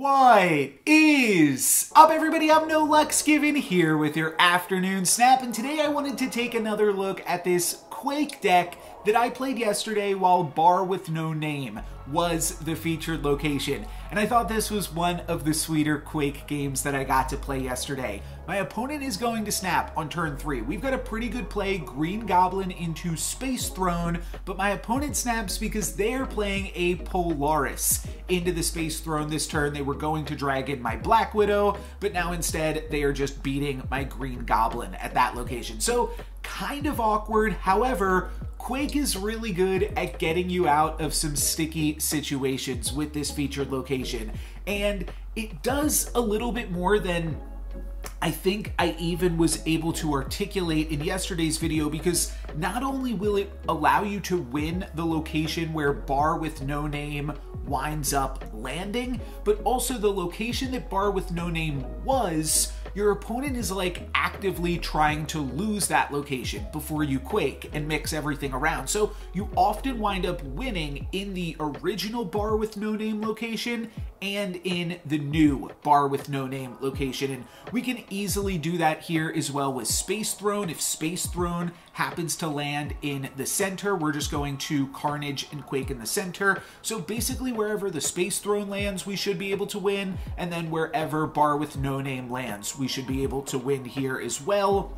What is up, everybody? I'm NoLuxGiven here with your afternoon snap, and today I wanted to take another look at this Quake deck that I played yesterday while Bar with No Name was the featured location. And I thought this was one of the sweeter Quake games that I got to play yesterday. My opponent is going to snap on turn 3. We've got a pretty good play, Green Goblin into Space Throne, but my opponent snaps because they're playing a Polaris into the Space Throne this turn. They were going to drag in my Black Widow, but now instead they are just beating my Green Goblin at that location. So kind of awkward. However, Quake is really good at getting you out of some sticky situations with this featured location, and it does a little bit more than I think I even was able to articulate in yesterday's video, because not only will it allow you to win the location where Bar with No Name winds up landing, but also the location that Bar with No Name was, your opponent is like actively trying to lose that location before you Quake and mix everything around. So you often wind up winning in the original Bar with No Name location and in the new Bar with No Name location. And we can easily do that here as well with Space Throne. If Space Throne happens to land in the center, we're just going to Carnage and Quake in the center. So basically wherever the Space Throne lands, we should be able to win. And then wherever Bar with No Name lands, we should be able to win here as well.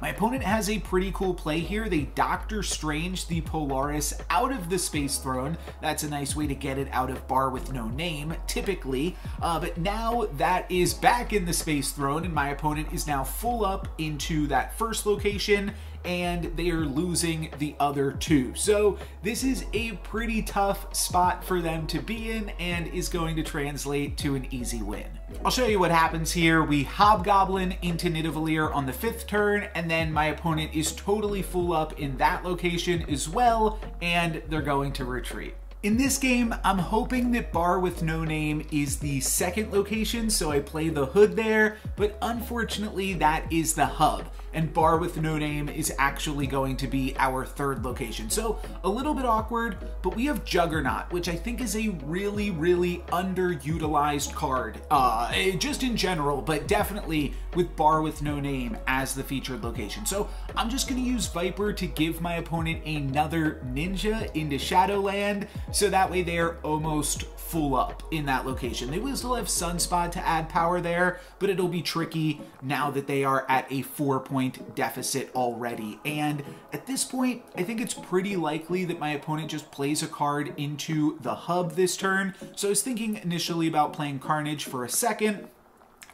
My opponent has a pretty cool play here. They Doctor Strange the Polaris out of the Space Throne. That's a nice way to get it out of Bar with No Name, typically. But now that is back in the Space Throne, and my opponent is now full up into that first location, and they are losing the other two. So this is a pretty tough spot for them to be in, and is going to translate to an easy win. I'll show you what happens here. We Hobgoblin into Nidavellir on the 5th turn, and then my opponent is totally full up in that location as well, and they're going to retreat. In this game, I'm hoping that Bar with No Name is the second location, so I play the Hood there, but unfortunately that is the hub, and Bar with No Name is actually going to be our third location. So a little bit awkward, but we have Juggernaut, which I think is a really, really underutilized card, just in general, but definitely with Bar with No Name as the featured location. So I'm just gonna use Viper to give my opponent another Ninja into Shadowland, so that way they're almost full up in that location. They will still have Sunspot to add power there, but it'll be tricky now that they are at a 4-point deficit already. And at this point, I think it's pretty likely that my opponent just plays a card into the hub this turn. So I was thinking initially about playing Carnage for a second.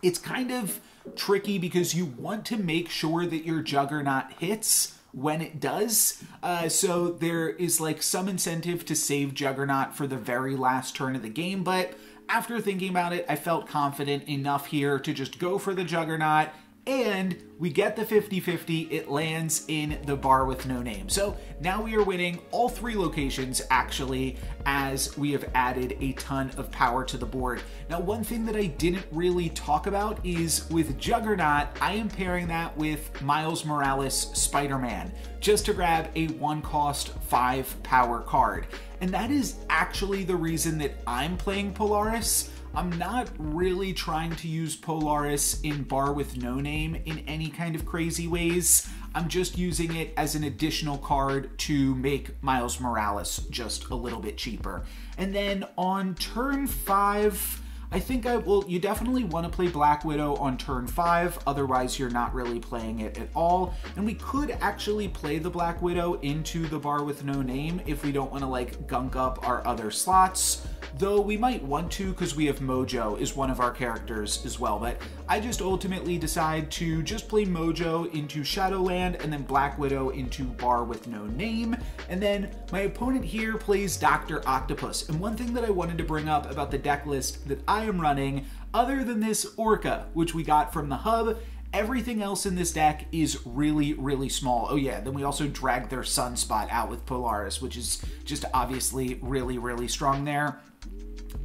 It's kind of tricky because you want to make sure that your Juggernaut hits when it does, so there is like some incentive to save Juggernaut for the very last turn of the game, but after thinking about it, I felt confident enough here to just go for the Juggernaut, and we get the 50-50. It lands in the Bar with No Name. So now we are winning all 3 locations, actually, as we have added a ton of power to the board. Now, one thing that I didn't really talk about is with Juggernaut, I am pairing that with Miles Morales Spider-Man, just to grab a 1-cost 5 power card. And that is actually the reason that I'm playing Polaris. I'm not really trying to use Polaris in Bar with No Name in any kind of crazy ways. I'm just using it as an additional card to make Miles Morales just a little bit cheaper. And then on turn 5, I think you definitely want to play Black Widow on turn 5, otherwise you're not really playing it at all. And we could actually play the Black Widow into the Bar with No Name if we don't want to like gunk up our other slots, though we might want to because we have Mojo is one of our characters as well. But I just ultimately decide to just play Mojo into Shadowland and then Black Widow into Bar with No Name. And then my opponent here plays Dr. Octopus. And one thing that I wanted to bring up about the deck list that I am running, other than this Orca, which we got from the hub, everything else in this deck is really, really small. Oh yeah, then we also dragged their Sunspot out with Polaris, which is just obviously really, really strong there.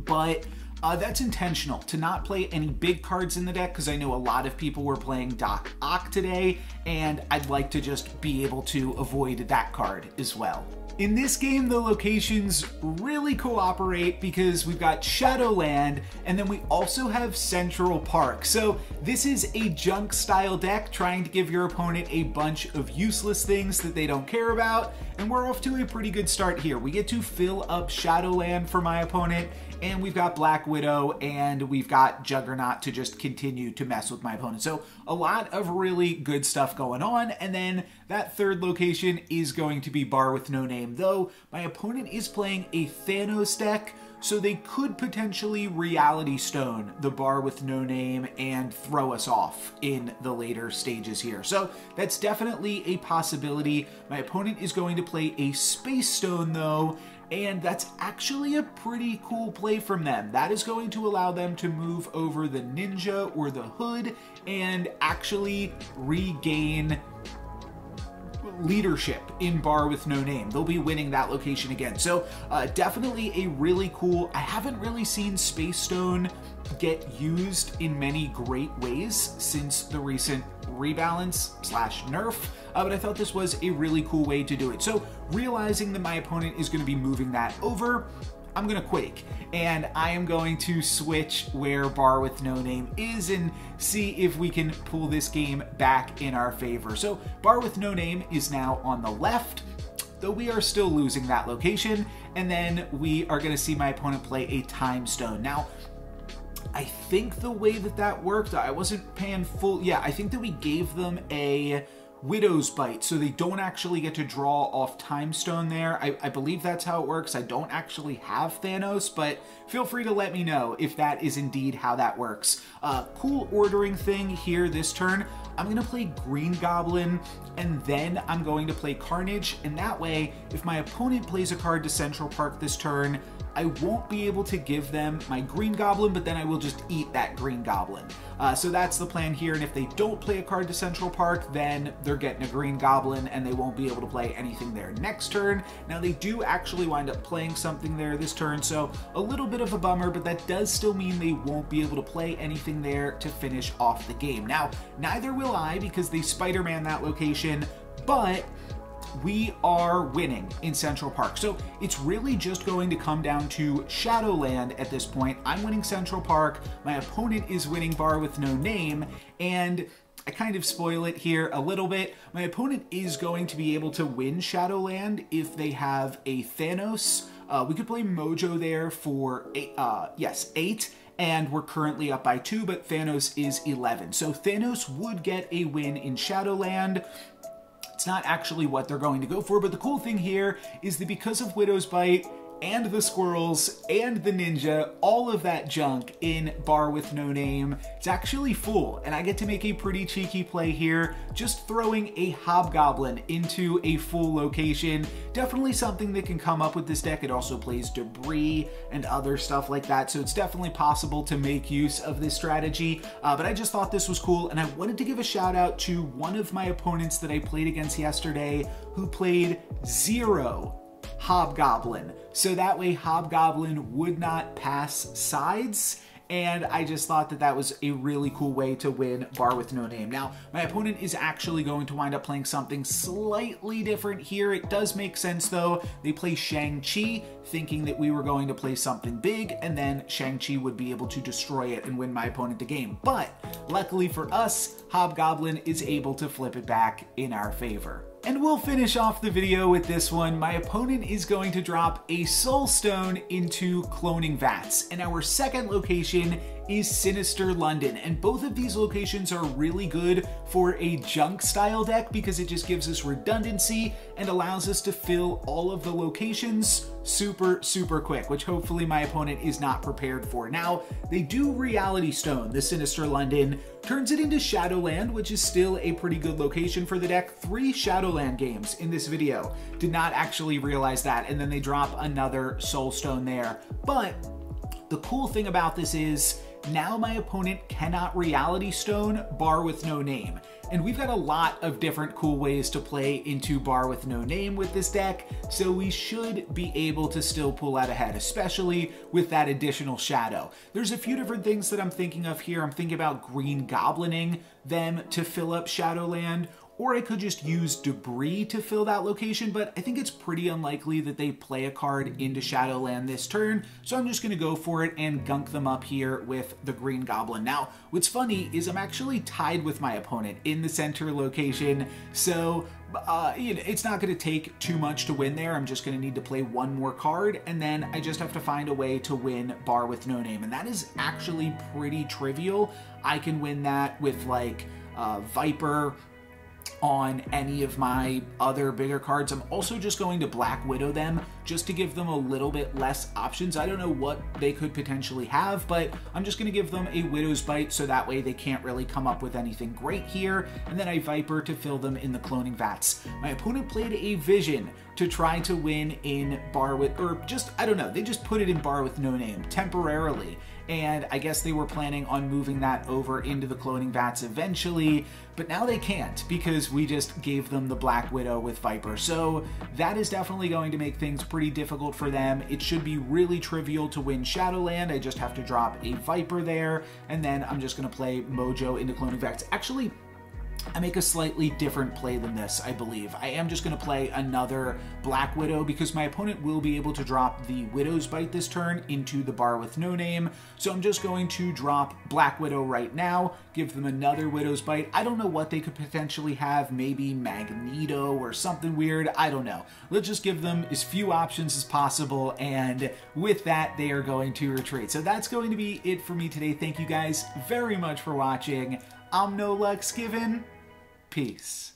But that's intentional, to not play any big cards in the deck, because I know a lot of people were playing Doc Ock today, and I'd like to just be able to avoid that card as well. In this game, the locations really cooperate because we've got Shadowland, and then we also have Central Park. So this is a junk style deck trying to give your opponent a bunch of useless things that they don't care about, and we're off to a pretty good start here. We get to fill up Shadowland for my opponent, and we've got Black Widow, and we've got Juggernaut to just continue to mess with my opponent. So a lot of really good stuff going on, and then that third location is going to be Bar with No Name, though my opponent is playing a Thanos deck, so they could potentially Reality Stone the Bar with No Name and throw us off in the later stages here. So that's definitely a possibility. My opponent is going to play a Space Stone though, and that's actually a pretty cool play from them. That is going to allow them to move over the Ninja or the Hood and actually regain leadership in Bar with No Name. They'll be winning that location again. So definitely a really cool, I haven't really seen Space Stone get used in many great ways since the recent rebalance / nerf, but I thought this was a really cool way to do it. So realizing that my opponent is going to be moving that over, I'm going to Quake, and I am going to switch where Bar with No Name is and see if we can pull this game back in our favor. So Bar with No Name is now on the left, though we are still losing that location, and then we are going to see my opponent play a Time Stone. Now, I think the way that that worked, I wasn't paying full, yeah, I think that we gave them a Widow's Bite, so they don't actually get to draw off Time Stone there. I believe that's how it works. I don't actually have Thanos, but feel free to let me know if that is indeed how that works. Cool ordering thing here this turn. I'm going to play Green Goblin, and then I'm going to play Carnage, and that way, if my opponent plays a card to Central Park this turn, I won't be able to give them my Green Goblin, but then I will just eat that Green Goblin. So that's the plan here, and if they don't play a card to Central Park, then they're getting a Green Goblin, and they won't be able to play anything there next turn. Now, they do actually wind up playing something there this turn, so a little bit of a bummer, but that does still mean they won't be able to play anything there to finish off the game. Now, neither will I, because they Spider-Man that location, but we are winning in Central Park. So it's really just going to come down to Shadowland at this point. I'm winning Central Park, my opponent is winning Bar with No Name, and I kind of spoil it here a little bit. My opponent is going to be able to win Shadowland if they have a Thanos. We could play Mojo there for 8, and we're currently up by 2, but Thanos is 11. So Thanos would get a win in Shadowland. It's not actually what they're going to go for, but the cool thing here is that because of Widow's Bite and the squirrels and the ninja, all of that junk in Bar with No Name, it's actually full, and I get to make a pretty cheeky play here, just throwing a Hobgoblin into a full location. Definitely something that can come up with this deck. It also plays Debris and other stuff like that, so it's definitely possible to make use of this strategy, but I just thought this was cool, and I wanted to give a shout out to one of my opponents that I played against yesterday who played 0 Hobgoblin, so that way Hobgoblin would not pass sides, and I just thought that that was a really cool way to win Bar with No Name. Now, my opponent is actually going to wind up playing something slightly different here. It does make sense, though. They play Shang-Chi, thinking that we were going to play something big, and then Shang-Chi would be able to destroy it and win my opponent the game. But luckily for us, Hobgoblin is able to flip it back in our favor. And we'll finish off the video with this one. My opponent is going to drop a Soul Stone into Cloning Vats, and our second location is Sinister London, and both of these locations are really good for a junk style deck because it just gives us redundancy and allows us to fill all of the locations super quick, which hopefully my opponent is not prepared for. Now, they do Reality Stone the Sinister London, turns it into Shadowland, which is still a pretty good location for the deck. 3 Shadowland games in this video. Did not actually realize that, and then they drop another Soul Stone there. But the cool thing about this is now my opponent cannot Reality Stone Bar with No Name. And we've got a lot of different cool ways to play into Bar with No Name with this deck, so we should be able to still pull out ahead, especially with that additional shadow. There's a few different things that I'm thinking of here. I'm thinking about Green Goblining them to fill up Shadowland, or I could just use Debris to fill that location, but I think it's pretty unlikely that they play a card into Shadowland this turn, so I'm just going to go for it and gunk them up here with the Green Goblin. Now, what's funny is I'm actually tied with my opponent in the center location, so you know, it's not going to take too much to win there. I'm just going to need to play one more card, and then I just have to find a way to win Bar with No Name, and that is actually pretty trivial. I can win that with like Viper on any of my other bigger cards. I'm also just going to Black Widow them just to give them a little bit less options. I don't know what they could potentially have, but I'm just going to give them a Widow's Bite so that way they can't really come up with anything great here, and then I Viper to fill them in the Cloning Vats. My opponent played a Vision to try to win in Bar with, or just, I don't know, they just put it in Bar with No Name temporarily, and I guess they were planning on moving that over into the Cloning Vats eventually, but now they can't because we just gave them the Black Widow with Viper. So that is definitely going to make things pretty difficult for them. It should be really trivial to win Shadowland. I just have to drop a Viper there, and then I'm just going to play Mojo into Cloning Vats. Actually, I make a slightly different play than this, I believe. I am just going to play another Black Widow because my opponent will be able to drop the Widow's Bite this turn into the Bar with No Name. So I'm just going to drop Black Widow right now, give them another Widow's Bite. I don't know what they could potentially have, maybe Magneto or something weird, I don't know. Let's just give them as few options as possible, and with that, they are going to retreat. So that's going to be it for me today. Thank you guys very much for watching. I'm No Lux Given. Peace.